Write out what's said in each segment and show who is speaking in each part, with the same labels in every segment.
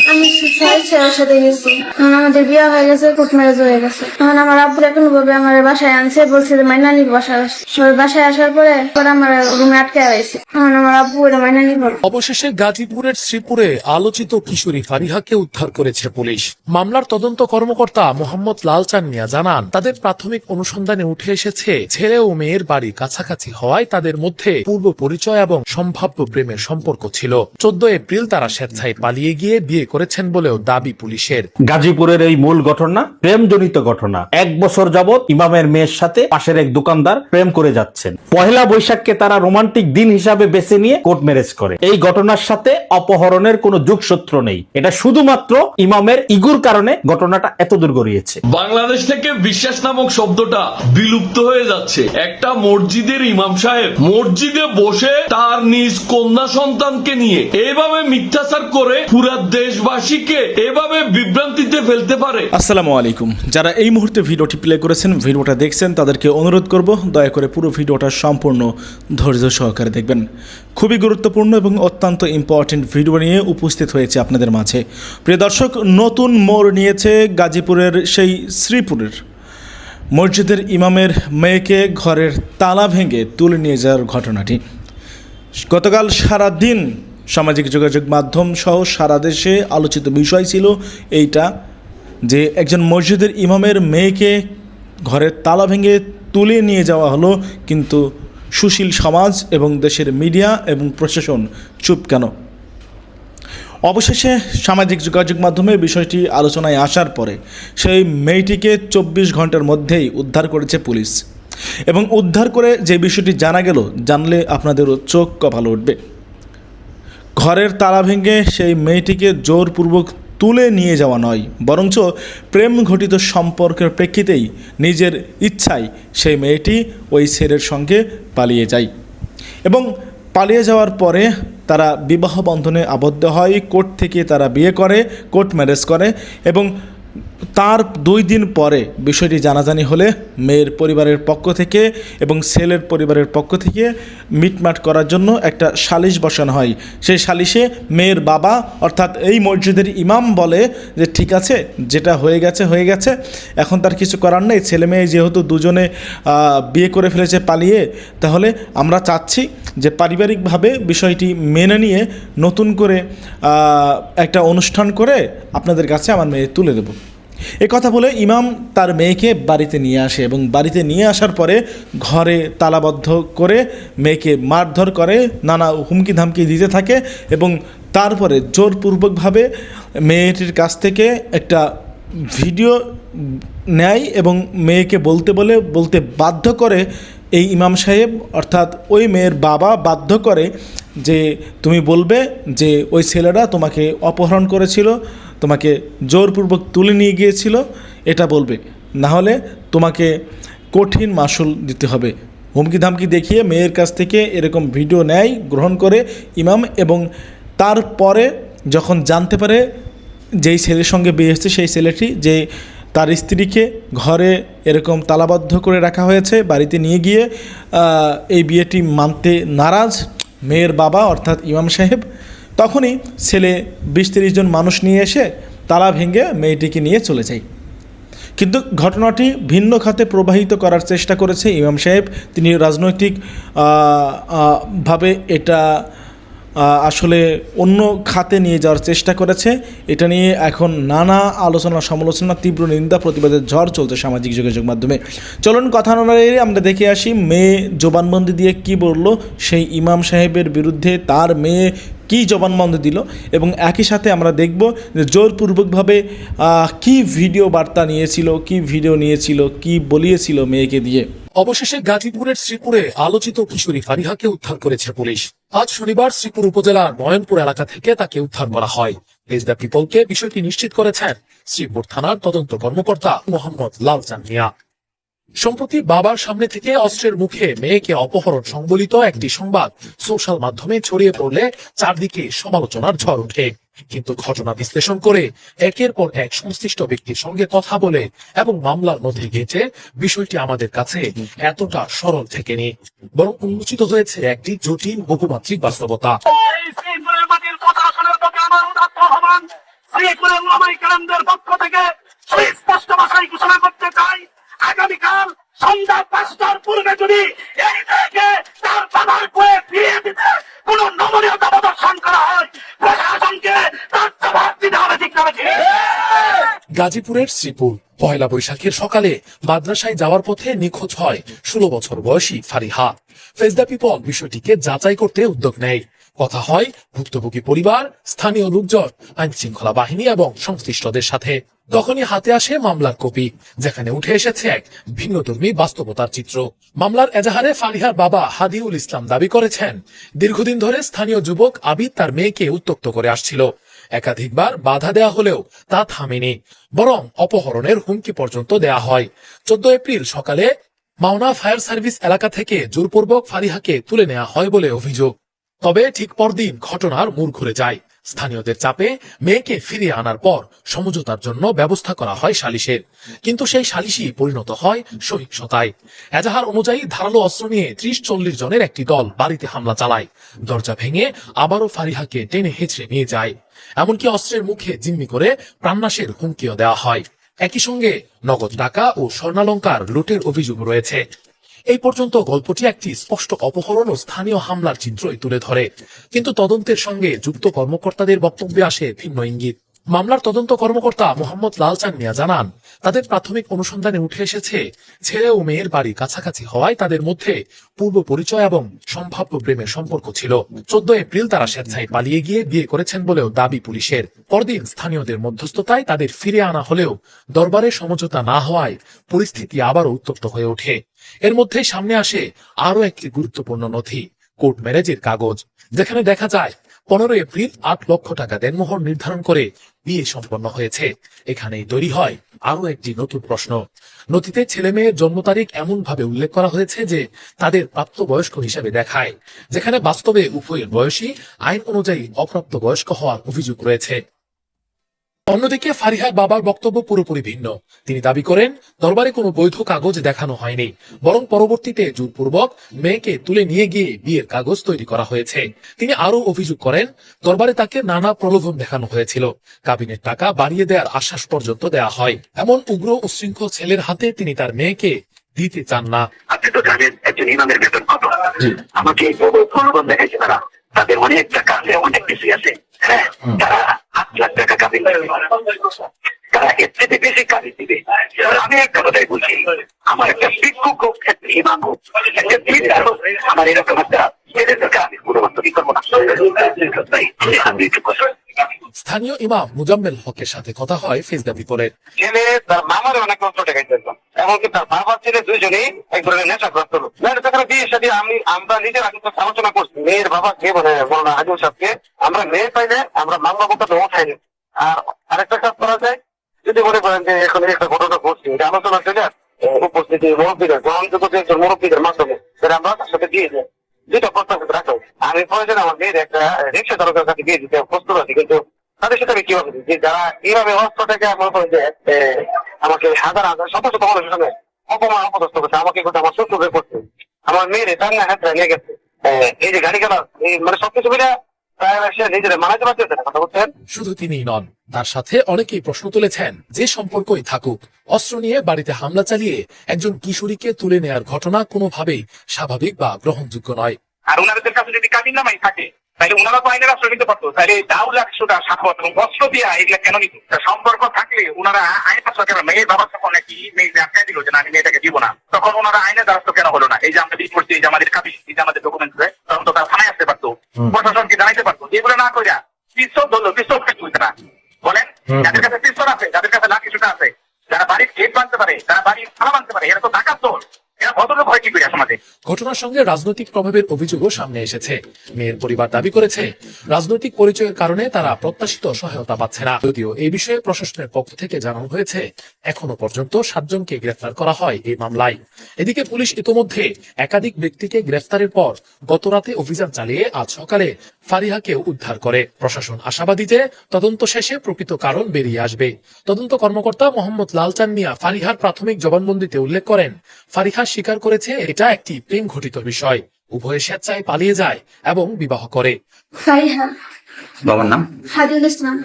Speaker 1: আমি ছেলের সাথে গেছি। এখন আমাদের বিয়ে হয়ে গেছে, কোর্ট ম্যারেজ হয়ে গেছে। এখন আমার আব্বু এখন ভাবে আমার বাসায় আনছে, বলছে যে মাইনা নিব বাসায় আসে। সবাই বাসায় আসার পরে আমার রুমে আটকে রয়েছে। এখন আমার আব্বু ওটা মাইনা নিব।
Speaker 2: অবশেষে গাজীপুরের শ্রীপুরে আলোচিত কিশোরী ফারিহাকে উদ্ধার করেছে পুলিশ। মামলার তদন্ত কর্মকর্তা মোহাম্মদ লাল চাঁদ মিয়া জানান, তাদের প্রাথমিক অনুসন্ধানে উঠে এসেছে ছেলে ও মেয়ের বাড়ি কাছাকাছি হওয়ায় তাদের মধ্যে পূর্ব পরিচয় এবং সম্ভাব্য প্রেমের সম্পর্ক ছিল। 14 এপ্রিল তারা স্বেচ্ছায় পালিয়ে গিয়ে বিয়ে করেছেন বলেও দাবি পুলিশের।
Speaker 3: গাজীপুরের এই মূল ঘটনা প্রেমজনিত ঘটনা। 1 বছর যাবৎ ইমামের মেয়ের সাথে পাশের এক দোকানদার প্রেম করে যাচ্ছেন। পহেলা বৈশাখকে তারা রোমান্টিক দিন হিসাবে বেছে নিয়ে কোর্ট ম্যারেজ করে। এই ঘটনার সাথে অপহরণের কোনো যোগসূত্র নেই। এটা শুধুমাত্র ইমামের ইগুর কারণে ঘটনাটা এত দূর গড়িয়েছে।
Speaker 4: বাংলাদেশ থেকে বিশ্বাস নামক শব্দটা বিলুপ্ত হয়ে যাচ্ছে। একটা মসজিদের ইমাম সাহেব মসজিদে বসে তার নিজ কন্যা সন্তানকে নিয়ে এভাবে মিথ্যাচার করে পুরা দেশবাসীকে এভাবে বিভ্রান্তিতে ফেলতে পারে।
Speaker 5: আসসালামু আলাইকুম। যারা এই মুহূর্তে ভিডিওটি প্লে করেছেন, ভিডিওটা দেখছেন, তাদেরকে অনুরোধ করব দয়া করে পুরো ভিডিওটা সম্পূর্ণ ধৈর্য সহকারে দেখবেন। খুবই গুরুত্বপূর্ণ এবং অত্যন্ত ইম্পর্টেন্ট ভিডিও নিয়ে উপস্থিত হয়েছে আপনাদের মাঝে। প্রিয় দর্শক, নতুন মোড় নিয়েছে গাজীপুরের সেই শ্রীপুরের মসজিদের ইমামের মেয়েকে ঘরের তালা ভেঙে তুলে নিয়ে যাওয়ার ঘটনাটি। গতকাল সারাদিন সামাজিক যোগাযোগ মাধ্যম সহ সারা দেশে আলোচিত বিষয় ছিল এইটা, যে একজন মসজিদের ইমামের মেয়েকে ঘরের তালা ভেঙে তুলে নিয়ে যাওয়া হলো, কিন্তু সুশীল সমাজ এবং দেশের মিডিয়া এবং প্রশাসন চুপ কেন? অবশেষে সামাজিক যোগাযোগ মাধ্যমে বিষয়টি আলোচনায় আসার পরে সেই মেয়েটিকে 24 ঘন্টার মধ্যেই উদ্ধার করেছে পুলিশ। এবং উদ্ধার করে যে বিষয়টি জানা গেল, জানলে আপনাদেরও চোখ কপালে উঠবে। ঘরের তালা ভেঙে সেই মেয়েটিকে জোরপূর্বক তুলে নিয়ে যাওয়া নয়, বরঞ্চ প্রেম ঘটিত সম্পর্কের প্রেক্ষিতেই নিজের ইচ্ছায় সেই মেয়েটি ওই ছেলের সঙ্গে পালিয়ে যায় এবং পালিয়ে যাওয়ার পরে তারা বিবাহ বন্ধনে আবদ্ধ হয়। কোর্ট থেকে তারা বিয়ে করে, কোর্ট ম্যারেজ করে এবং তার 2 দিন পরে বিষয়টি জানাজানি হলে মেয়ের পরিবারের পক্ষ থেকে এবং ছেলের পরিবারের পক্ষ থেকে মিটমাট করার জন্য একটা সালিশ বসানো হয়। সেই সালিশে মেয়ের বাবা অর্থাৎ এই মসজিদের ইমাম বলে যে ঠিক আছে, যেটা হয়ে গেছে হয়ে গেছে, এখন তার কিছু করার নেই। ছেলে মেয়ে যেহেতু দুজনে বিয়ে করে ফেলেছে পালিয়ে, তাহলে আমরা চাচ্ছি যে পারিবারিকভাবে বিষয়টি মেনে নিয়ে নতুন করে একটা অনুষ্ঠান করে আপনাদের কাছে আমার মেয়ে তুলে দেব। এই কথা বলে ইমাম তার মেয়েকে বাড়িতে নিয়ে আসে এবং বাড়িতে নিয়ে আসার পরে ঘরে তালাবদ্ধ করে মেয়েকে মারধর করে, নানা হুমকি ধামকি দিতে থাকে এবং তারপরে জোরপূর্বকভাবে মেয়েটির কাছ থেকে একটা ভিডিও নেয় এবং মেয়েকে বলতে বাধ্য করে এই ইমাম সাহেব, অর্থাৎ ওই মেয়ের বাবা বাধ্য করে যে তুমি বলবে যে ওই ছেলেরা তোমাকে অপহরণ করেছিল, তোমাকে জোরপূর্বক তুলে নিয়ে গিয়েছিল, এটা বলবে, না হলে তোমাকে কঠিন মাসুল দিতে হবে। হুমকি ধামকি দেখিয়ে মেয়ের কাছ থেকে এরকম ভিডিও নেয়, গ্রহণ করে ইমাম। এবং তারপরে যখন জানতে পারে যেই ছেলের সঙ্গে বিয়ে হচ্ছে সেই ছেলেটি যে তার স্ত্রীকে ঘরে এরকম তালাবদ্ধ করে রাখা হয়েছে, বাড়িতে নিয়ে গিয়ে এই বিয়েটি মানতে নারাজ মেয়ের বাবা অর্থাৎ ইমাম সাহেব, তখনই ছেলে 20-30 জন মানুষ নিয়ে এসে তালা ভেঙে মেয়েটিকে নিয়ে চলে যায়। কিন্তু ঘটনাটি ভিন্ন খাতে প্রবাহিত করার চেষ্টা করেছে ইমাম সাহেব। তিনি রাজনৈতিক ভাবে এটা আসলে অন্য খাতে নিয়ে যাওয়ার চেষ্টা করেছে। এটা নিয়ে এখন নানা আলোচনা সমালোচনা, তীব্র নিন্দা প্রতিবাদের ঝড় চলছে সামাজিক যোগাযোগ মাধ্যমে। চলুন কথা না বাড়িয়ে আমরা দেখে আসি মেয়ে জবানবন্দি দিয়ে কি বলল সেই ইমাম সাহেবের বিরুদ্ধে, তার মেয়ে কি জবানবন্দি দিল, এবং একই সাথে আমরা দেখব যে জোরপূর্বকভাবে কি ভিডিও বার্তা নিয়েছিল, কি ভিডিও নিয়েছিল, কি বলিয়েছিল মেয়েকে দিয়ে।
Speaker 2: অবশেষে গাজীপুরের শ্রীপুরে আলোচিত কিশোরী ফারিহাকে উদ্ধার করেছে পুলিশ। আজ শনিবার শ্রীপুর উপজেলার নয়নপুর এলাকা থেকে তাকে উদ্ধার করা হয়। এস দ্য পিপলকে বিষয়টি নিশ্চিত করেছেন শ্রীপুর থানার তদন্ত কর্মকর্তা মোহাম্মদ লাল চাঁদ মিয়া। সম্প্রতি বাবার সামনে থেকে অস্ত্রের মুখে মেয়েকে অপহরণ সংবলিত একটি সংবাদ সোশ্যাল মাধ্যমে ছড়িয়ে পড়লে চারদিকে সমালোচনার ঝড় ওঠে। কিন্তু ঘটনা বিশ্লেষণ করে একের পর এক সংশ্লিষ্ট ব্যক্তির সঙ্গে কথা বলে এবং মামলার মধ্যে গেছে বিষয়টি আমাদের কাছে এতটা সরল থেকেনি, বরং উন্মোচিত হয়েছে একটি জটিল বহুমাত্রিক বাস্তবতা।
Speaker 6: শ্রীপুরে ওলামায়ে কেরামদের পক্ষ থেকে সুস্পষ্ট ভাষায় ঘোষণা করতে চাই, আগামীকাল সন্ধ্যা 5টার পূর্বে যদি এই মেয়েকে তার বাবার কোলে ফিরিয়ে দিতে কোন নমনীয়তা প্রদর্শন করা হয়, প্রশাসনকে তার জবাব দিতে হবে। ঠিক না ঠিক?
Speaker 2: গাজীপুরের শ্রীপুর পয়লা বৈশাখের সকালে মাদ্রাসায় যাওয়ার পথে নিখোঁজ হয় 16 বছর বয়সী ফারিহা। ফেস দ্য পিপল বিষয়টিকে যাচাই করতে উদ্যোগ নেয়। কথা হয় ভুক্তভোগী পরিবার, স্থানীয় লোকজন, আইন শৃঙ্খলা বাহিনী এবং সংশ্লিষ্টদের সাথে। তখনই হাতে আসে মামলার কপি, যেখানে উঠে এসেছে এক ভিন্নধর্মী বাস্তবতার চিত্র। মামলার এজাহারে ফারিহার বাবা হাদিউল ইসলাম দাবি করেছেন, দীর্ঘদিন ধরে স্থানীয় যুবক আবিদ তার মেয়েকে উত্ত্যক্ত করে আসছিল। একাধিকবার বাধা দেয়া হলেও তা থামেনি, বরং অপহরণের হুমকি পর্যন্ত দেয়া হয়। 14 এপ্রিল সকালে মাওনা ফায়ার সার্ভিস এলাকা থেকে জোরপূর্বক ফারিহাকে তুলে নেওয়া হয় বলে অভিযোগ। তবে ঠিক পরদিন ঘটনার মোড় ঘুরে যায়। স্থানীয়দের চাপে মেয়েকে ফিরিয়ে আনার পর সমঝোতার জন্য ব্যবস্থা করা হয় সালিশের, কিন্তু সেই সালিশই পরিণত হয় সহিংসতায়। এজাহার অনুযায়ী ধারালো অস্ত্র নিয়ে 30-40 জনের একটি দল বাড়িতে হামলা চালায়, দরজা ভেঙে আবারও ফারিহাকে টেনে হেঁচড়ে নিয়ে যায়। এমনকি অস্ত্রের মুখে জিম্মি করে প্রাণনাশের হুমকিও দেওয়া হয়। একই সঙ্গে নগদ টাকা ও স্বর্ণালংকার লুটের অভিযোগ রয়েছে। এই পর্যন্ত গল্পটি একটি স্পষ্ট অপহরণ ও স্থানীয় হামলার চিত্রই তুলে ধরে, কিন্তু তদন্তের সঙ্গে যুক্ত কর্মকর্তাদের বক্তব্যে আসে ভিন্ন ইঙ্গিত। মামলার তদন্ত কর্মকর্তা মোহাম্মদ লালচাঁদ মিয়া জানান, তাদের প্রাথমিক অনুসন্ধানে উঠে এসেছে ছেলে ও মেয়ের বাড়ি কাছাকাছি হওয়ায় তাদের মধ্যে পূর্ব পরিচয় এবং সম্ভাব্য প্রেমের সম্পর্ক ছিল। 14 এপ্রিল তারা স্বেচ্ছায় পালিয়ে গিয়ে বিয়ে করেছেন বলেও দাবি পুলিশের। পরদিন স্থানীয়দের মধ্যস্থতায় তাদের ফিরে আনা হলেও দরবারে সমঝোতা না হওয়ায় পরিস্থিতি আবারও উত্তপ্ত হয়ে ওঠে। এর মধ্যে সামনে আসে আরো একটি গুরুত্বপূর্ণ নথি, কোর্ট ম্যারেজের কাগজ, যেখানে দেখা যায় 15 এপ্রিল 8 লক্ষ টাকা দেনমোহর নির্ধারণ করে বিয়ে সম্পন্ন হয়েছে। এখানেই তৈরি হয় আরো একটি নতুন প্রশ্ন। নথিতে ছেলে মেয়ের জন্ম তারিখ এমন ভাবে উল্লেখ করা হয়েছে যে তাদের প্রাপ্তবয়স্ক হিসেবে দেখায়, যেখানে বাস্তবে উভয়ের বয়সী আইন অনুযায়ী অপ্রাপ্ত বয়স্ক হওয়ার অভিযোগ রয়েছে। অন্যদিকে ফারিহার বাবার বক্তব্য পুরোপুরি ভিন্ন। তিনি দাবি করেন, দরবারে কোনো বৈধ কাগজ দেখানো হয়নি, বরং পরবর্তীতে জোরপূর্বক মেয়েকে তুলে নিয়ে গিয়ে বিয়ের কাগজ তৈরি করা হয়েছে। তিনি আরো অভিযোগ করেন, দরবারে তাকে নানা প্রলোভন দেখানো হয়েছিল, কাবিনের টাকা বাড়িয়ে দেওয়ার আশ্বাস পর্যন্ত দেওয়া হয়। এমন উগ্র উচ্ছৃঙ্খল ছেলের হাতে তিনি তার মেয়েকে দিতে চান না।
Speaker 6: আপনি তো জানেন একজন ইমামের বেতন কত। আমাকে প্রলোভন দেখাইছে তারা, তাদের অনেক টাকা আছে, অনেক কিছু আছে। হ্যাঁ, তারা 8 লাখ টাকা কাবিন তারা এর থেকে বেশি কাবিন দিবে। এবার আমি একটা কথাই বলছি, আমার একটা ভিক্ষুক হোক, একটা ইমাম হোক, একটা দিনদার হোক, আমার এরকম একটা ছেলের দরকার আমি কোনো মন্তব্য করবো না। আমি একটু কথা
Speaker 2: স্থানীয় ইমাম মুজাম্মেল হকের সাথে কথা হয় ফেস দ্য পিপলের।
Speaker 6: ছেলে তার মামার অনেক কষ্ট দেখাইতে, এমনকি তার বাবা ছেলে দুইজনেই এক ধরনের নেশাগ্রস্ত লোক। বিয়ের সাথে আমরা নিজের আগে তো আলোচনা করছি, মেয়ের বাবা কে বলে বলনা আজুল সাহেবকে, আমরা মেয়ে পাইলে আমরা মামলা করতে উঠাইনি। আর আরেকটা কাজ করা যায়, যদি মনে করেন যে এখন একটা ঘটনা ঘটছে, এটা আলোচনা চলে উপস্থিতি মুরব্বীদের গ্রহণযোগ্য যে মুরব্বীদের মাধ্যমে সেটা আমরা তার সাথে দিয়ে যাই। দুইটা প্রস্তাব রাখো, আমি প্রয়োজন আমার মেয়ের একটা রিক্সা চালকের কাছে দিয়ে দিতে প্রস্তুত আছি, কিন্তু তাদের সাথে আমি কিভাবে যে যারা এইভাবে অস্ত্রটাকে মনে করেন যে আমাকে হাজার হাজার শত শত মানুষের সঙ্গে অপমান অপদস্থ করছে, আমাকে কিন্তু আমার শত্রু হয়ে পড়ছে, আমার মেয়ের টান্না হাত নিয়ে গেছে, এই যে গাড়ি গেলাম এই মানে সবকিছু মিলে নিজেরা মানাতে পারছে না। কথা বলছেন,
Speaker 2: শুধু তিনিই নন, তার সাথে অনেকেই প্রশ্ন তুলেছেন, যে সম্পর্কই থাকুক, অস্ত্র নিয়ে বাড়িতে হামলা চালিয়ে একজন কিশোরীকে তুলে নেয়ার ঘটনা কোনোভাবেই স্বাভাবিক বা গ্রহণযোগ্য নয়।
Speaker 6: আর ওনাদের কাছে যদি কাবিন নামাই থাকে তাহলে ওনারা তো আইনের আশ্রয় নিতে পারতো, তাহলে দাও লাখশোটা সাক্ষর এবং অস্ত্র দিয়ে এগুলা কেন নিত? সম্পর্ক থাকলে ওনারা আইন আশ্রয় কেন? মেয়ের বাবা তখন নাকি মেয়ে আটকাই দিল যে না আমি মেয়েটাকে দিব না, তখন ওনারা আইনের দ্বারস্থ কেন হলো না? এই যে আমরা বিল করছি, এই যে আমাদের কাবিন, এই যে আমাদের ডকুমেন্ট, তখন তো তারা থানায় আসতে পারতো, প্রশাসনকে জানাইতে পারতো। এগুলো না করে পিস্তল ধরলো, পিস্তল তুলতে না বলেন, যাদের কাছে পিস্তল আছে, যাদের কাছে লাখ কিছুটা আছে, যারা বাড়ির গেট বাঁধতে পারে, যারা বাড়ির থানা বাঁধতে পারে, এরা তো ডাকাত দল।
Speaker 2: ঘটনার সঙ্গে রাজনৈতিক প্রভাবের অভিযোগও সামনে এসেছে। মেয়ের পরিবার দাবি করেছে, রাজনৈতিক পরিচয়ের কারণে তারা প্রত্যাশিত সহায়তা পাচ্ছে না। যদিও এই বিষয়ে প্রশাসনের পক্ষ থেকে জানানো হয়েছে, এখনো পর্যন্ত 7 জনকে গ্রেফতার করা হয় এই মামলায়। এদিকে পুলিশ ইতোমধ্যে একাধিক ব্যক্তিকে গ্রেফতারের পর গতরাতে অভিযান চালিয়ে আজ সকালে ফারিহাকে উদ্ধার করে। প্রশাসন আশাবাদী যে তদন্ত শেষে প্রকৃত কারণ বেরিয়ে আসবে। তদন্ত কর্মকর্তা মোহাম্মদ লালচাঁদ মিয়া ফারিহার প্রাথমিক জবানবন্দিতে উল্লেখ করেন, ফারিহা স্বীকার করেছে এটা একটি প্রেম ঘটিত বিষয়। উভয়ে স্বেচ্ছায় পালিয়ে যায় এবং বিবাহ করে।
Speaker 1: ফারিহা,
Speaker 7: বাবার নাম
Speaker 1: হাদিউল ইসলাম।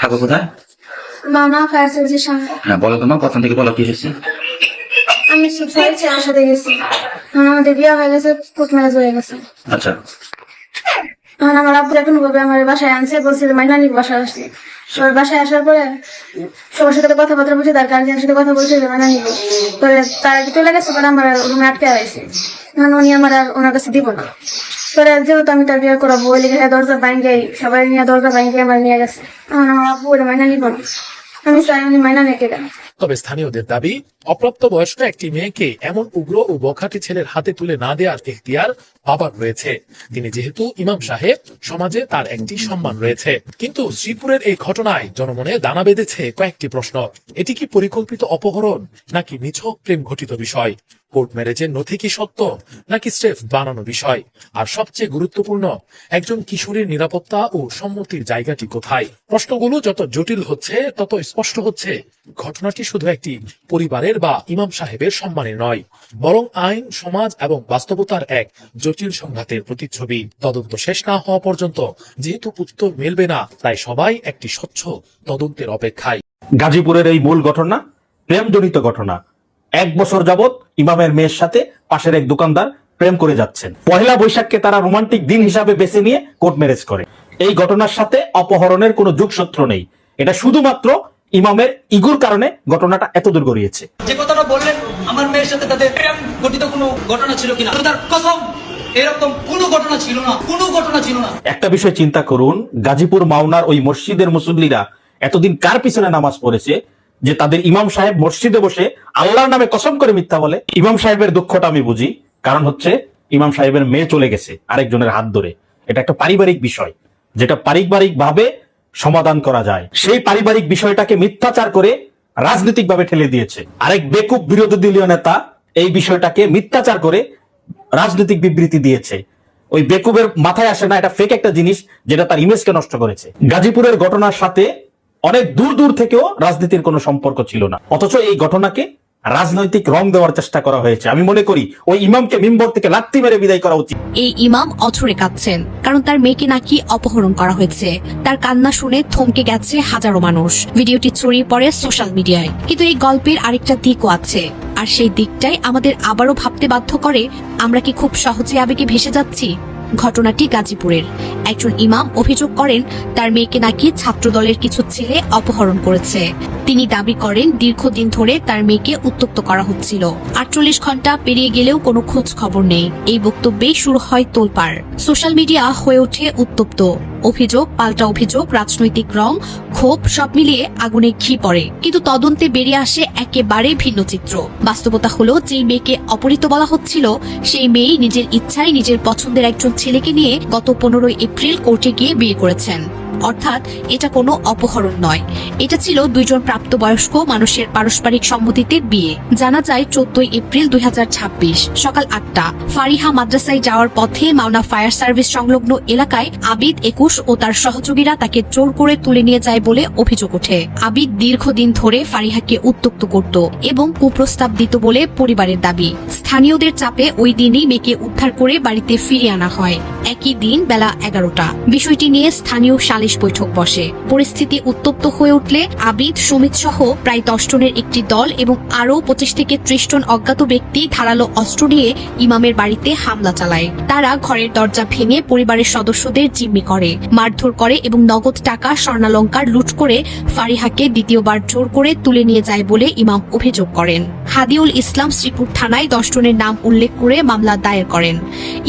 Speaker 7: থাকো কোথায়?
Speaker 1: মামা ফায়ার সার্ভিসের সামনে।
Speaker 7: হ্যাঁ বলো তোমার প্রথম থেকে বলো কি হয়েছে।
Speaker 1: আমি সবাই আমার সাথে গেছি, এখন আমাদের বিয়ে হয়ে গেছে, কোর্ট ম্যারেজ হয়ে গেছে।
Speaker 7: আচ্ছা
Speaker 1: এখন আমার আব্বু এখন ভাবে আমার বাসায় আনছে, বলছে যে মাইনা নিক বাসায় আসছে। সবার বাসায় আসার পরে সবার সাথে কথাবার্তা বলছে, তার গার্জিয়ানের সাথে কথা বলছে যে মাইনা নিব। পরে তার আগে চলে গেছে, পরে আমার রুমে আটকে আছে। এখন উনি আমার আর ওনার কাছে দিব না। পরে যেহেতু আমি তার বিয়ে করাবো, ওই লিখে দরজা ভাঙ্গে সবাই নিয়ে দরজা ভাঙ্গে আমার নিয়ে গেছে। এখন আমার আব্বু ওটা মাইনা নিব না, আমি চাই উনি মাইনা নিতে গেল।
Speaker 2: তবে স্থানীয়দের দাবি, অপ্রাপ্ত বয়স্ক একটি মেয়েকে এমন উগ্র ও বখাটে ছেলের হাতে তুলে না দেওয়ার এখতিয়ার বাবার রয়েছে। তিনি যেহেতু ইমাম সাহেব, সমাজে তার একটি সম্মান রয়েছে। কিন্তু শ্রীপুরের এই ঘটনায় জনমনে দানা বেঁধেছে কয়েকটি প্রশ্ন। এটি কি পরিকল্পিত অপহরণ, নাকি নিছক প্রেম ঘটিত বিষয়? কোর্ট ম্যারেজের নথি কি সত্য, নাকি স্রেফ বানানো বিষয়? আর সবচেয়ে গুরুত্বপূর্ণ, একজন কিশোরীর নিরাপত্তা ও সম্মতির জায়গাটি কোথায়? প্রশ্নগুলো যত জটিল হচ্ছে তত স্পষ্ট হচ্ছে ঘটনাটি শুধু একটি পরিবারের বা ইমাম সাহেবের সম্মানে নয়, বরং আইন, সমাজ এবং বাস্তবতার এক জটিল সংঘাতের প্রতিচ্ছবি। তদন্ত শেষ না হওয়া পর্যন্ত যেহেতু উত্তর মিলবে না, তাই সবাই একটি স্বচ্ছ তদন্তের অপেক্ষায়।
Speaker 3: গাজীপুরের এই মূল ঘটনা প্রেমজনিত ঘটনা। 1 বছর যাবত ইমামের মেয়ের সাথে পাশের এক দোকানদার প্রেম করে যাচ্ছেন। পহেলা বৈশাখকে তারা রোমান্টিক দিন হিসাবে বেছে নিয়ে কোর্ট ম্যারেজ করে। এই ঘটনার সাথে অপহরণের কোনো যোগসূত্র নেই। এটা শুধুমাত্র ইমামের ইগুর কারণে ঘটনাটা এত দূর গড়িয়েছে।
Speaker 8: যে কথাটা বললেন আমার মেয়ের সাথে তাদের প্রেম ঘটিত কোনো ঘটনা ছিল কিনা, তার কসম এরকম কোনো ঘটনা ছিল না, কোনো ঘটনা ছিল না।
Speaker 3: একটা বিষয় চিন্তা করুন, গাজীপুর মাওনার ওই মসজিদের মুসল্লিরা এতদিন কার পিছনে নামাজ পড়েছে যে তাদের ইমাম সাহেব মসজিদে বসে আল্লাহর নামে কসম করে মিথ্যা বলে? ইমাম সাহেবের দুঃখটা আমি বুঝি, কারণ হচ্ছে ইমাম সাহেবের মেয়ে চলে গেছে আরেকজনের হাত ধরে। এটা একটা পারিবারিক বিষয়, যেটা পারিবারিক ভাবে সমাধান করা যায়। সেই পারিবারিক বিষয়টাকে মিথ্যাচার করে রাজনৈতিক ভাবে ঠেলে দিয়েছে। আরেক বেকুব বিরোধী দলীয় নেতা এই বিষয়টাকে মিথ্যাচার করে রাজনৈতিক বিবৃতি দিয়েছে। ওই বেকুবের মাথায় আসে না এটা ফেক একটা জিনিস, যেটা তার ইমেজকে নষ্ট করেছে। গাজীপুরের ঘটনার সাথে অনেক দূর দূর থেকেও রাজনীতির কোনো সম্পর্ক ছিল না, অথচ এই ঘটনাকে রাজনৈতিক রং দেওয়ার চেষ্টা করা হয়েছে। আমি মনে করি ওই ইমামকে মিম্বর থেকে লাত্তি মেরে বিদায় করা উচিত।
Speaker 9: এই ইমাম অঝরে কাঁদছেন, কারণ তার মেয়েকে নাকি অপহরণ করা হয়েছে। তার কান্না শুনে থমকে গেছে হাজারো মানুষ। ভিডিওটি ছড়িয়ে পড়ে সোশ্যাল মিডিয়ায়। কিন্তু এই গল্পের আরেকটা দিকও আছে, আর সেই দিকটাই আমাদের আবারও ভাবতে বাধ্য করে, আমরা কি খুব সহজে আবেগে ভেসে যাচ্ছি? ঘটনাটি গাজীপুরের। একজন ইমাম অভিযোগ করেন তার মেয়েকে নাকি ছাত্রদলের কিছু ছেলে অপহরণ করেছে। তিনি দাবি করেন দীর্ঘদিন ধরে তার মেয়েকে উত্ত্যক্ত করা হচ্ছিল। 48 ঘন্টা পেরিয়ে গেলেও কোনো খোঁজ খবর নেই। এই বক্তব্যেই শুরু হয় তোলপাড়। সোশ্যাল মিডিয়া হয়ে ওঠে উত্তপ্ত। অভিযোগ পাল্টা অভিযোগ, রাজনৈতিক রং, ক্ষোভ সব মিলিয়ে আগুনে ঘি পড়ে। কিন্তু তদন্তে বেরিয়ে আসে একেবারে ভিন্ন চিত্র। বাস্তবতা হলো, যেই মেয়েকে অপহৃত বলা হচ্ছিল, সেই মেয়ে নিজের ইচ্ছায় নিজের পছন্দের একজন ছেলেকে নিয়ে গত 15 এপ্রিল কোর্টে গিয়ে বিয়ে করেছেন। অর্থাৎ এটা কোনো অপহরণ নয়, এটা ছিল দুইজন প্রাপ্তবয়স্ক মানুষের পারস্পরিক সম্মতিতে বিয়ে। জানা যায় 14 এপ্রিল 2026 সকাল 8টা ফারিহা মাদ্রাসায় যাওয়ার পথে মাওনা ফায়ার সার্ভিস সংলগ্ন এলাকায় আবিদ 21 ও তার সহযোগীরা তাকে জোর করে তুলে নিয়ে যায় বলে অভিযোগ ওঠে। আবিদ দীর্ঘদিন ধরে ফারিহাকে উত্ত্যক্ত করত এবং কুপ্রস্তাব দিত বলে পরিবারের দাবি। স্থানীয়দের চাপে ওই দিনই মেয়েকে উদ্ধার করে বাড়িতে ফিরিয়ে আনা হয়। একই দিন বেলা 11টা বিষয়টি নিয়ে স্থানীয় সালিশ বৈঠক বসে। পরিস্থিতি উত্তপ্ত হয়ে উঠলে আবিদ, সুমিত সহ প্রায় 10 জনের একটি দল এবং আরও 25 থেকে 30 জন অজ্ঞাত ব্যক্তি ধারালো অস্ত্র নিয়ে ইমামের বাড়িতে হামলা চালায়। তারা ঘরের দরজা ভেঙে পরিবারের সদস্যদের জিম্মি করে, মারধর করে এবং নগদ টাকা, স্বর্ণালংকার লুট করে ফারিহাকে দ্বিতীয়বার জোর করে তুলে নিয়ে যায় বলে ইমাম অভিযোগ করেন। হাদিউল ইসলাম শ্রীপুর থানায় 10 জনের নাম উল্লেখ করে মামলা দায়ের করেন।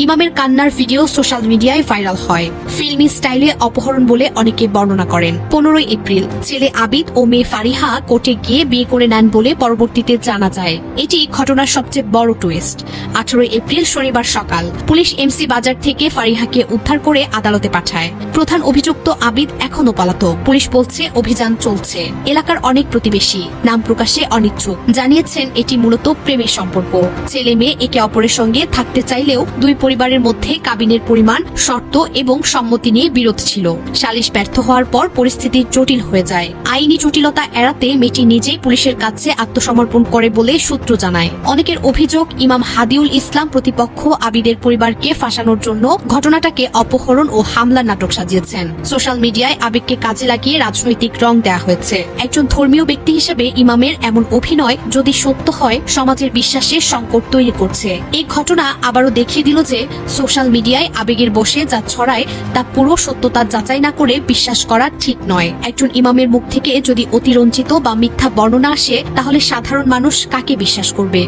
Speaker 9: ইমামের কান্নার ভিডিও সোশ্যাল মিডিয়ায় ভাইরাল হয়। ফিল্মি স্টাইলে অপহরণ বলে অনেকে বর্ণনা করেন। 15 এপ্রিল ছেলে আবিদ ও মেয়ে ফারিহা কোর্টে গিয়ে বিয়ে করে নেন বলে পরবর্তীতে জানা যায়। এটি ঘটনার সবচেয়ে বড় টুইস্ট। 18 এপ্রিল শনিবার সকাল পুলিশ এমসি বাজার থেকে ফারিহাকে উদ্ধার করে আদালতে পাঠায়। প্রধান অভিযুক্ত আবিদ এখনো পলাতক। পুলিশ বলছে অভিযান চলছে। এলাকার অনেক প্রতিবেশী নাম প্রকাশে অনিচ্ছুক, জানিয়েছেন এটি মূলত প্রেমের সম্পর্ক। ছেলে মেয়ে একে অপরের সঙ্গে থাকতে চাইলেও দুই পরিবারের মধ্যে কাবিনের পরিমাণ, শর্ত এবং সম্মতি নিয়ে বিরোধ ছিল। সালিশ ব্যর্থ হওয়ার পর পরিস্থিতি জটিল হয়ে যায়। আইনি জটিলতা এড়াতে মেয়েটি নিজেই পুলিশের কাছে আত্মসমর্পণ করে বলে সূত্র জানায়। অনেকের অভিযোগ, ইমাম হাদিউল ইসলাম প্রতিপক্ষ আবিদের পরিবারকে ফাঁসানোর জন্য ঘটনাটাকে অপহরণ ও হামলার নাটক সাজিয়েছেন। সোশ্যাল মিডিয়ায় আবেগকে কাজে লাগিয়ে রাজনৈতিক রং দেওয়া হয়েছে। একজন ধর্মীয় ব্যক্তি হিসেবে ইমামের এমন অভিনয় যদি সত্য হয়, সমাজের বিশ্বাসের সংকট তৈরি করছে। এই ঘটনা আবারও দেখিয়ে দিল যে সোশ্যাল মিডিয়ায় আবেগের বসে যা ছড়ায় তা পুরো সত্যতা যাচাই না করে বিশ্বাস করা ঠিক নয়। একজন ইমামের মুখ থেকে যদি অতিরঞ্জিত বা মিথ্যা বর্ণনা আসে, তাহলে সাধারণ মানুষ কাকে বিশ্বাস করবে?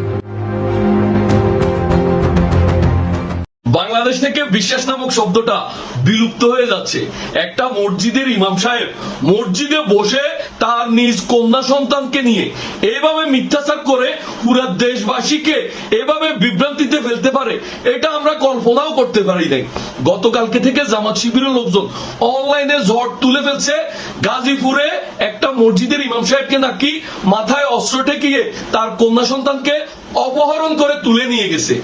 Speaker 4: বাংলাদেশ থেকে বিশ্বাস নামক শব্দটা বিলুপ্ত হয়ে যাচ্ছে। একটা মসজিদের ইমাম সাহেব মসজিদে বসে তার নিজ কন্যা সন্তানকে নিয়ে এভাবে মিথ্যাচার করে পুরা দেশবাসীকে এভাবে বিভ্রান্তিতে ফেলতে পারে, এটা আমরা কল্পনাও করতে পারি নাই। গতকালকে থেকে জামাত শিবিরের লোকজন অনলাইনে ঝড় তুলে ফেলছে। গাজীপুরে একটা মসজিদের ইমাম সাহেবকে নাকি মাথায় অস্ত্র ঠেকিয়ে তার কন্যা সন্তানকে অপহরণ করে তুলে নিয়ে গেছে।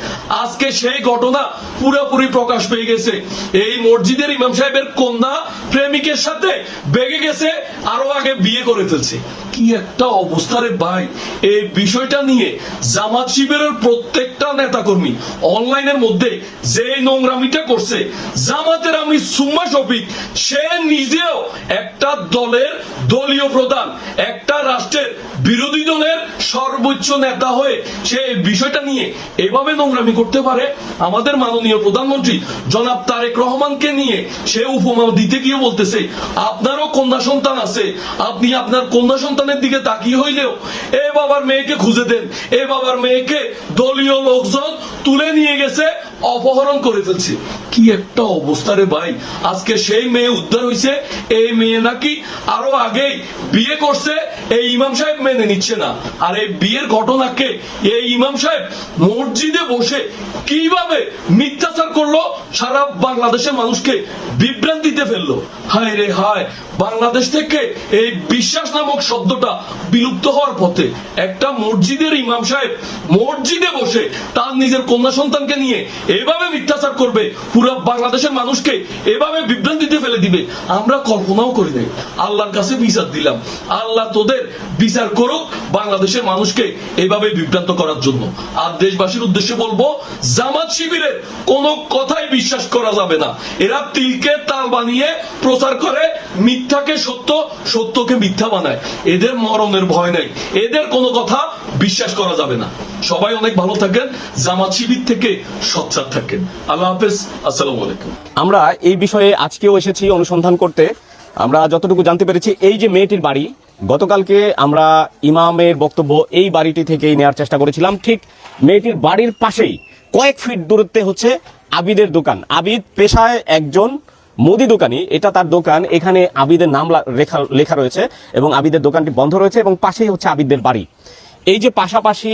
Speaker 4: আজকে সেই ঘটনা পুরোপুরি প্রকাশ পেয়ে গেছে। এই মসজিদের ইমাম সাহেবের কন্যা প্রেমিকের সাথে বেগে গেছে, আরো আগে বিয়ে করে ফেলছে। কি একটা অবস্থা রে ভাই! এই বিষয়টা নিয়ে জামাত শিবিরের প্রত্যেকটা নেতাকর্মী অনলাইনের মধ্যে যে নোংরামিটা করছে, জামাতের আমি সুম্মা শফিক সে নিজেও একটা দলের দলীয় প্রধান, একটা রাষ্ট্রের বিরোধী দলের সর্বোচ্চ নেতা হয়ে সে বিষয়টা নিয়ে এভাবে নোংরামি করতে পারে। আমাদের মাননীয় প্রধানমন্ত্রী জনাব তারেক রহমানকে নিয়ে সে উপমা দিতে গিয়ে বলতেছে, আপনারও কন্যা সন্তান আছে, আপনি আপনার কন্যা সন্তানের দিকে তাকিয়ে হইলেও এ বাবার মেয়েকে খুঁজে দেন। এ বাবার মেয়েকে দলীয় লোকজন তুলে নিয়ে গেছে, অপহরণ করে ফেলছে। কি একটা অবস্থা রে ভাই! আজকে সেই মেয়ে উদ্ধার হয়েছে। এই মেয়ে নাকি আরো আগেই বিয়ে করছে, এই ইমাম সাহেব মেনে নিচ্ছে না। আর এই বিয়ের ঘটনাকে এই ইমাম সাহেব মসজিদে বসে কিভাবে মিথ্যাচার করলো, সারা বাংলাদেশের মানুষকে বিভ্রান্তিতে ফেললো। হায় রে হায়! বাংলাদেশ থেকে এই বিশ্বাস নামক শব্দটা বিলুপ্ত হওয়ার পথে। একটা মসজিদের ইমাম সাহেব মসজিদে বসে তার নিজের কন্যা সন্তানকে নিয়ে এভাবে মিথ্যাচার করবে, পুরো বাংলাদেশের মানুষকে এভাবে বিভ্রান্তিতে ফেলে দিবে, আমরা কল্পনাও করি নাই। আল্লাহর কাছে বিচার দিলাম, আল্লাহ তোদের বিচার করুক বাংলাদেশের মানুষকে এভাবে বিভ্রান্ত করার জন্য। আর দেশবাসীর উদ্দেশ্যে বলবো, জামাত শিবিরের কোনো কথাই বিশ্বাস করা যাবে না। এরা তিলকে তাল বানিয়ে প্রচার করে, মিথ্যাকে সত্য, সত্যকে মিথ্যা বানায়। এদের মরণের ভয় নাই, এদের কোনো কথা বিশ্বাস করা যাবে না। সবাই অনেক ভালো থাকেন, জামাত শিবির থেকে সোচ্চার থাকেন। আল্লাহ হাফেজ, আসসালামু আলাইকুম।
Speaker 10: আমরা এই বিষয়ে আজকেও এসেছি অনুসন্ধান করতে। আমরা যতটুকু জানতে পেরেছি, এই যে মেয়েটির বাড়ি, গতকালকে আমরা ইমামের বক্তব্য এই বাড়িটি থেকেই নেওয়ার চেষ্টা করেছিলাম। ঠিক মেয়েটির বাড়ির পাশেই কয়েক ফিট দূরত্বে হচ্ছে আবিদের দোকান। আবিদ পেশায় একজন মুদি দোকানি, এটা তার দোকান। এখানে আবিদের নাম লেখা রয়েছে এবং আবিদের দোকানটি বন্ধ রয়েছে এবং পাশেই হচ্ছে আবিদের বাড়ি। এই যে পাশাপাশি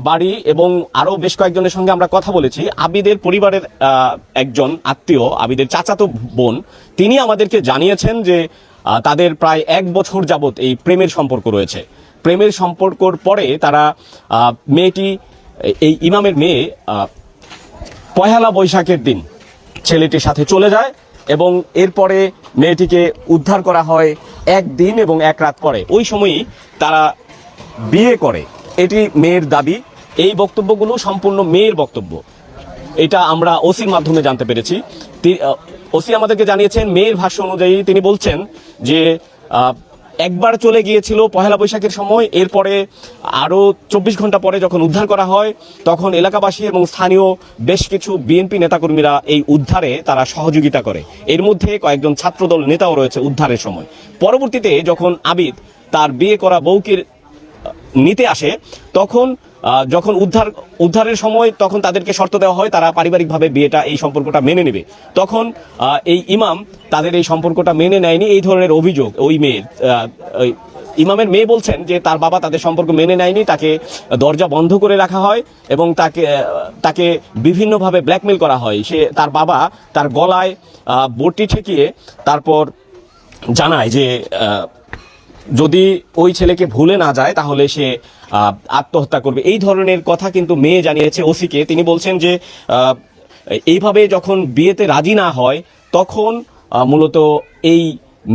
Speaker 10: বাড়ি এবং আরো বেশ কয়েকজনের সঙ্গে আমরা কথা বলেছি। আবিদের পরিবারের একজন আত্মীয়, আবিদের চাচাতো বোন, তিনি আমাদেরকে জানিয়েছেন যে তাদের প্রায় 1 বছর যাবত এই প্রেমের সম্পর্ক রয়েছে। প্রেমের সম্পর্কর পরে তারা মেয়েটি, এই ইমামের মেয়ে, পহেলা বৈশাখের দিন ছেলেটির সাথে চলে যায় এবং এরপরে মেয়েটিকে উদ্ধার করা হয় 1 দিন এবং 1 রাত পরে। ওই সময়ই তারা বিয়ে করে, এটি মেয়ের দাবি। এই বক্তব্যগুলো সম্পূর্ণ মেয়ের বক্তব্য, এটা আমরা ওসির মাধ্যমে জানতে পেরেছি। ওসি আমাদেরকে জানিয়েছেন, মেয়ের ভাষ্য অনুযায়ী তিনি বলছেন যে একবার চলে গিয়েছিল পহেলা বৈশাখের সময়, এরপরে আরও 24 ঘন্টা পরে যখন উদ্ধার করা হয়, তখন এলাকাবাসী এবং স্থানীয় বেশ কিছু বিএনপি নেতাকর্মীরা এই উদ্ধারে তারা সহযোগিতা করে। এর মধ্যে কয়েকজন ছাত্রদল নেতাও রয়েছে উদ্ধারের সময়। পরবর্তীতে যখন আবিদ তার বিয়ে করা বউকে নিতে আসে, তখন যখন উদ্ধারের সময় তখন তাদেরকে শর্ত দেওয়া হয় তারা পারিবারিকভাবে বিয়েটা, এই সম্পর্কটা মেনে নেবে। তখন এই ইমাম তাদের এই সম্পর্কটা মেনে নেয়নি, এই ধরনের অভিযোগ ওই মেয়ের। ইমামের মেয়ে বলছেন যে তার বাবা তাদের সম্পর্ক মেনে নেয়নি, তাকে দরজা বন্ধ করে রাখা হয় এবং তাকে বিভিন্নভাবে ব্ল্যাকমেল করা হয়। তার বাবা তার গলায় বটি ঠেকিয়ে তারপর জানায় যে যদি ওই ছেলেকে ভুলে না যায় তাহলে সে আত্মহত্যা করবে। এই ধরনের কথা কিন্তু মেয়ে জানিয়েছে ওসিকে। তিনি বলছেন যে এইভাবে যখন বিয়েতে রাজি না হয় তখন মূলত এই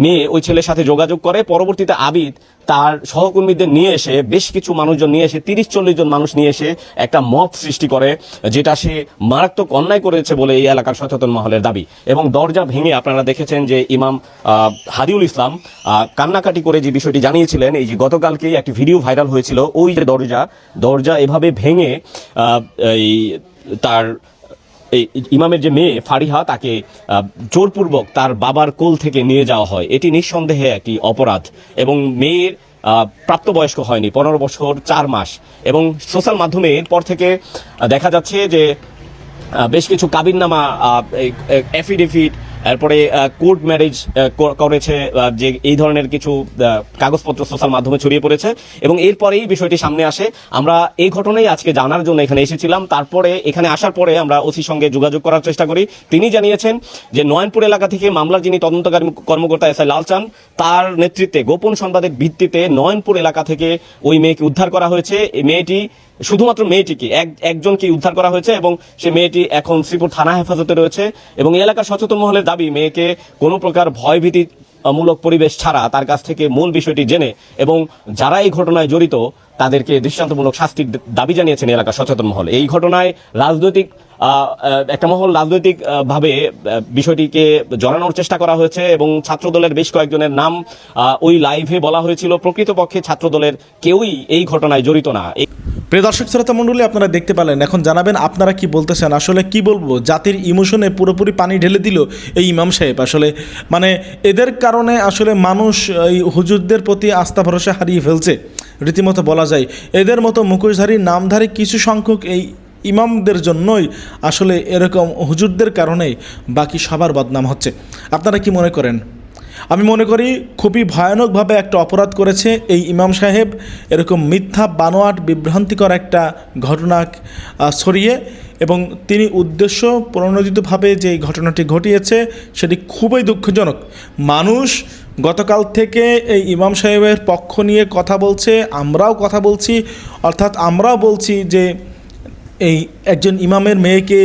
Speaker 10: মেয়ে ওই ছেলের সাথে যোগাযোগ করে। পরবর্তীতে আবিদ তার সহকর্মীদের নিয়ে এসে, বেশ কিছু মানুষজন নিয়ে এসে, 30-40 জন মানুষ নিয়ে এসে একটা মব সৃষ্টি করে, যেটা সে মারাত্মক অন্যায় করেছে বলে এই এলাকার সচেতন মহলের দাবি। এবং দরজা ভেঙে আপনারা দেখেছেন যে ইমাম হাদিউল ইসলাম কান্নাকাটি করে যে বিষয়টি জানিয়েছিলেন, এই যে গতকালকেই একটি ভিডিও ভাইরাল হয়েছিল, ওই যে দরজা এভাবে ভেঙে তার এই ইমামের যে মেয়ে ফারিহা তাকে জোরপূর্বক তার বাবার কোল থেকে নিয়ে যাওয়া হয়। এটি নিঃসন্দেহে একটি অপরাধ এবং মেয়ের প্রাপ্তবয়স্ক হয়নি, 15 বছর 4 মাস। এবং সোশ্যাল মাধ্যমে এরপর থেকে দেখা যাচ্ছে যে বেশ কিছু কাবিননামা, অ্যাফিডেভিট, এরপরে কোর্ট ম্যারেজ করেছে, যে এই ধরনের কিছু কাগজপত্র সোশ্যাল মাধ্যমে ছড়িয়ে পড়েছে। এবং এরপরেই বিষয়টি সামনে আসে। আমরা এই ঘটনাই আজকে জানার জন্য এখানে এসেছিলাম। তারপরে এখানে আসার পরে আমরা ওসির সঙ্গে যোগাযোগ করার চেষ্টা করি। তিনি জানিয়েছেন যে নয়নপুর এলাকা থেকে মামলার যিনি তদন্তকারী কর্মকর্তা এসআই লালচাঁদ, তার নেতৃত্বে গোপন সংবাদের ভিত্তিতে নয়নপুর এলাকা থেকে ওই মেয়েকে উদ্ধার করা হয়েছে। এই মেয়েটি, শুধুমাত্র মেয়েটিকে, একজনকে উদ্ধার করা হয়েছে এবং সে মেয়েটি এখন শ্রীপুর থানা হেফাজতে রয়েছে। এবং এই এলাকার সচেতন মহলের দাবি, মেয়েকে কোনো প্রকার ভয়ভীতি মূলক পরিবেশ ছাড়া তার কাছ থেকে মূল বিষয়টি জেনে এবং যারা এই ঘটনায় জড়িত তাদেরকে দৃষ্টান্তমূলক শাস্তির দাবি জানিয়েছেন এলাকার সচেতন মহল। এই ঘটনায় রাজনৈতিক একটা মহল রাজনৈতিক ভাবে বিষয়টিকে জড়ানোর চেষ্টা করা হয়েছে এবং ছাত্রদলের বেশ কয়েকজনের নাম ওই লাইভে বলা হয়েছিল। প্রকৃতপক্ষে ছাত্রদলের কেউই এই ঘটনায় জড়িত না।
Speaker 5: প্রিয় দর্শক শ্রোতা মণ্ডলী, আপনারা দেখতে পেলেন। এখন জানাবেন আপনারা কি বলতেছেন। আসলে কি বলবো, জাতির ইমোশনে পুরোপুরি পানি ঢেলে দিল এই ইমাম সাহেব। আসলে মানে এদের কারণে আসলে মানুষ এই হুজুরদের প্রতি আস্থা ভরসা হারিয়ে ফেলছে রীতিমতো বলা যায়। এদের মতো মুখোশধারী নামধারী কিছু সংখ্যক এই ইমামদের জন্যই আসলে এরকম হুজুরদের কারণেই বাকি সবার বদনাম হচ্ছে। আপনারা কি মনে করেন? আমি মনে করি খুবই ভয়ানকভাবে একটা অপরাধ করেছে এই ইমাম সাহেব, এরকম মিথ্যা বানোয়াট বিভ্রান্তিকর একটা ঘটনা ছড়িয়ে, এবং তিনি উদ্দেশ্য প্রণোদিতভাবে যে ঘটনাটি ঘটিয়েছে সেটি খুবই দুঃখজনক। মানুষ গতকাল থেকে এই ইমাম সাহেবের পক্ষ নিয়ে কথা বলছে, আমরাও কথা বলছি, অর্থাৎ আমরাও বলছি যে এই একজন ইমামের মেয়েকে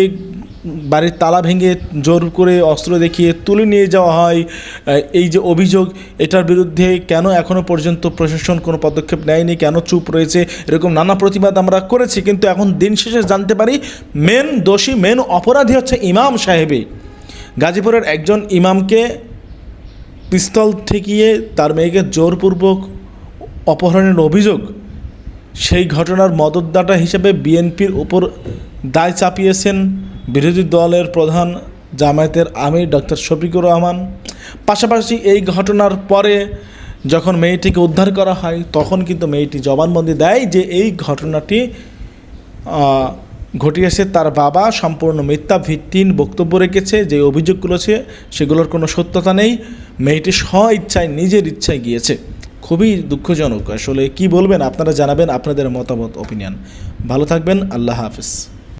Speaker 5: বাড়ির তালা ভেঙে জোর করে অস্ত্র দেখিয়ে তুলে নিয়ে যাওয়া হয়, এই যে অভিযোগ, এটার বিরুদ্ধে কেন এখনও পর্যন্ত প্রশাসন কোনো পদক্ষেপ নেয়নি, কেন চুপ রয়েছে, এরকম নানা প্রতিবাদ আমরা করেছি। কিন্তু এখন দিন শেষে জানতে পারি মেন দোষী, মেন অপরাধী হচ্ছে ইমাম সাহেবই। গাজীপুরের একজন ইমামকে পিস্তল ঠেকিয়ে তার মেয়েকে জোরপূর্বক অপহরণের অভিযোগ, সেই ঘটনার মদতদাতা হিসেবে বিএনপির উপর দায় চাপিয়েছেন বিরোধী দলের প্রধান জামায়াতের আমির ডক্টর শফিকুর রহমান। পাশাপাশি এই ঘটনার পরে যখন মেয়েটিকে উদ্ধার করা হয় তখন কিন্তু মেয়েটি জবানবন্দি দেয় যে এই ঘটনাটি ঘটিয়েছে তার বাবা, সম্পূর্ণ মিথ্যা ভিত্তিহীন বক্তব্য রেখেছে, যে অভিযোগগুলো আছে সেগুলোর কোনো সত্যতা নেই, মেয়েটি স্ব ইচ্ছায় নিজের ইচ্ছায় গিয়েছে। খুবই দুঃখজনক। আসলে কি বলবেন আপনারা জানাবেন আপনাদের মতামত, ওপিনিয়ন। ভালো থাকবেন, আল্লাহ হাফেজ।